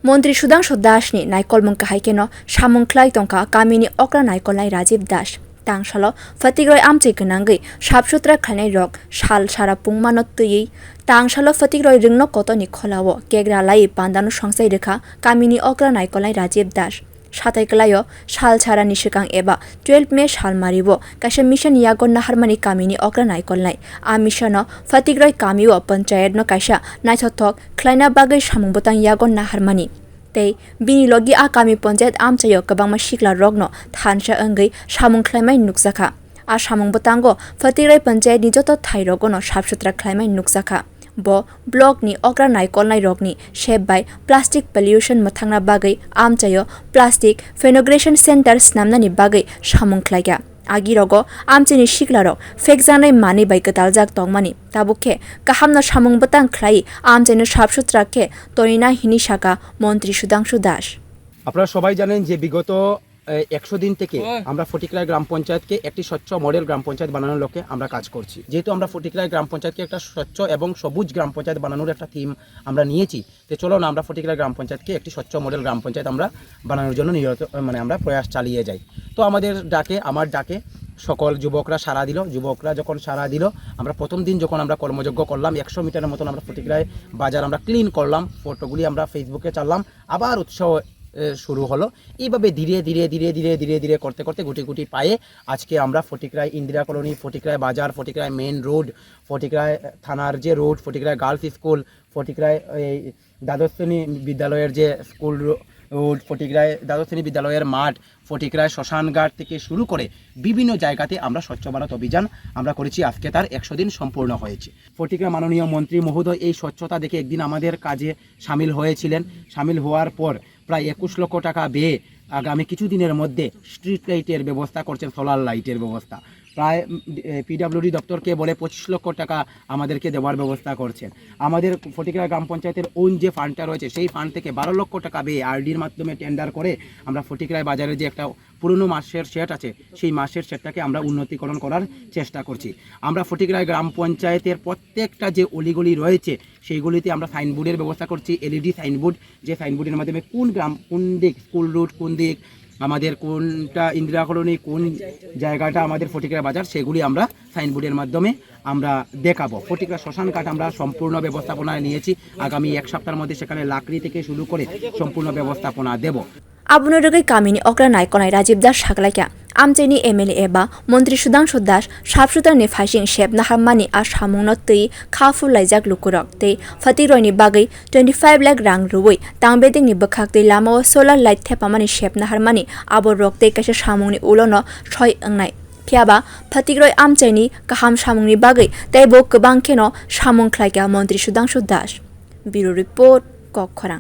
মন্ত্রী Sudhanshu দাসনি নাইকল মংকাহাইকেনো সামংখ্লাই টংকা Kaminey okra naikolnai Rajib das tang salo Fatikrai amchai gwnangwi sabsutra khlainai rok sal sara pungmano tui tang salo Fatikrai rwngno kotoni kholao kegra lai panda no songsai rwkha kamini okra naikolnai Rajib das সাতাইকলায়ও সাল ছাড়া নিশকাং এবা 12 মে সাল মারিব কাশে mission ইয়াগন নাহারমানি কামিনি okra naikolnai a mission Fatikrai কামিও pancahyet no kaisa naithothok khwlaina bagwi samungbotang yagon naharmani tei bini logi a kami pancahyet amchayo kabangma sikla rokno thansa ongwi samung khwlaimai nukjakha a samungbotango Fatikrai pancahyet ni joto thai rogono sabsutra khwlaimai nukjakha bo block ni okra naikolnai rokni shape by plastic pollution mathangna bagwi amchayo plastic phenogration center snamnani bagwi samung khlaiga agi rogo amchini siklarok fekjanai mani bai kataljak tongmani tabukhe kahamna samung botang khlai amchini sabsutra ke toina hini shaka মন্ত্রী সুধাংশু দাস। আপনারা সবাই জানেন যে বিগত 100 দিন থেকে আমরা ফটিকরাই গ্রাম পঞ্চায়েতকে একটি স্বচ্ছ মডেল গ্রাম পঞ্চায়েত বানানোর লক্ষ্যে আমরা কাজ করছি। যেহেতু আমরা ফটিকরাই গ্রাম পঞ্চায়েতকে একটা স্বচ্ছ এবং সবুজ গ্রাম পঞ্চায়েত বানানোর একটা থিম আমরা নিয়েছি, তো চলো না আমরা ফটিকরাই গ্রাম পঞ্চায়েতকে একটি স্বচ্ছ মডেল গ্রাম পঞ্চায়েত আমরা বানানোর জন্য আমরা প্রয়াস চালিয়ে যাই। তো আমার ডাকে সকল যুবকরা সারা দিল। যুবকরা যখন সারা দিল, আমরা প্রথম দিন যখন আমরা কর্মযজ্ঞ করলাম 100 মিটারের মতন আমরা ফটিকরাই বাজার আমরা ক্লিন করলাম, ফটোগুলি আমরা ফেসবুকে ছাড়লাম, আবার উৎসাহ শুরু হলো। এইভাবে ধীরে ধীরে ধীরে ধীরে ধীরে ধীরে করতে করতে গুটি গুটি পায়ে আজকে আমরা ফটিকরাই ইন্দিরা কলোনি, ফটিকরাই বাজার, ফটিকরাই মেন রোড, ফটিকরাই থানার যে road, Fatikroy girls school, Fatikroy দ্বাদশ শ্রেণী বিদ্যালয়ের যে স্কুল রোড, ফটিকরাই দ্বাদশ শ্রেণী বিদ্যালয়ের মাঠ, ফটিকরাই শ্মশানঘাট থেকে শুরু করে বিভিন্ন জায়গাতে আমরা স্বচ্ছ ভারত অভিযান আমরা করেছি। আজকে তার 100 দিন সম্পূর্ণ হয়েছে। ফটিকরাই মাননীয় মন্ত্রী মহোদয় এই স্বচ্ছতা দেখে একদিন আমাদের কাজে সামিল হয়েছিলেন। সামিল হওয়ার পর প্রায় 21 লক্ষ টাকা ব্যয়ে আগামী কিছুদিনের মধ্যে স্ট্রিট লাইটের ব্যবস্থা করছেন, সোলার লাইটের ব্যবস্থা। প্রায় পিডব্লিউডি দপ্তরকে বলে 25 লক্ষ টাকা আমাদেরকে দেওয়ার ব্যবস্থা করছেন। আমাদের ফটিকরাই গ্রাম পঞ্চায়েতের ওন যে ফান্ডটা রয়েছে সেই ফান্ড থেকে 12 লক্ষ টাকা ব্যয়ে আরডির মাধ্যমে টেন্ডার করে আমরা ফটিকরাই বাজারে যে একটা পুরনো মাসের শেড আছে সেই মাসের শেডটাকে আমরা উন্নতিকরণ করার চেষ্টা করছি। আমরা ফটিকরাই গ্রাম পঞ্চায়েতের প্রত্যেকটা যে অলিগলি রয়েছে সেইগুলিতে আমরা সাইনবোর্ডের ব্যবস্থা করছি, এলইডি সাইনবোর্ড, যে সাইনবোর্ডের মাধ্যমে কোন গ্রাম, কোন দিক স্কুল রুট, কোন দিক আমাদের কোনটা ইন্দিরা কলোনি, কোন জায়গাটা আমাদের ফটিকরাই বাজার, সেগুলি আমরা সাইনবোর্ডের মাধ্যমে আমরা দেখাবো। ফটিকরাই শ্মশানঘাট আমরা সম্পূর্ণ ব্যবস্থাপনায় নিয়েছি। আগামী 1 সপ্তাহের মধ্যে সেখানে লাকড়ি থেকে শুরু করে সম্পূর্ণ ব্যবস্থাপনা দেব। আবুনুরগৈ কামিনি okra naikolnai Rajib das সাকলাইকা আমচেনি এমএলএ এবা মন্ত্রী সুধাংশু দাস সাবসুতারনি ফাইসিং শেপ নাহারমানি আর সামুংনো তৈ খাফু লাইজাক লুকুরক তৈ Fatikrai bagwi 25 লাখ রাং রুবই তাংবেদিংনি বখাক তৈ লামাও সোলার লাইট থেপামানি শেপ নাহারমানি আবর রক তৈ কাছে সামুংনি উলনো ছয় ওংনাই ফিয়াবা Fatikrai আমচেনি কাহাম সামুংনি bagwi তৈ বো গোবাং খেনো সামুং খ্লাইকা মন্ত্রী সুধাংশু দাস। Bureau report কক্ষরাং।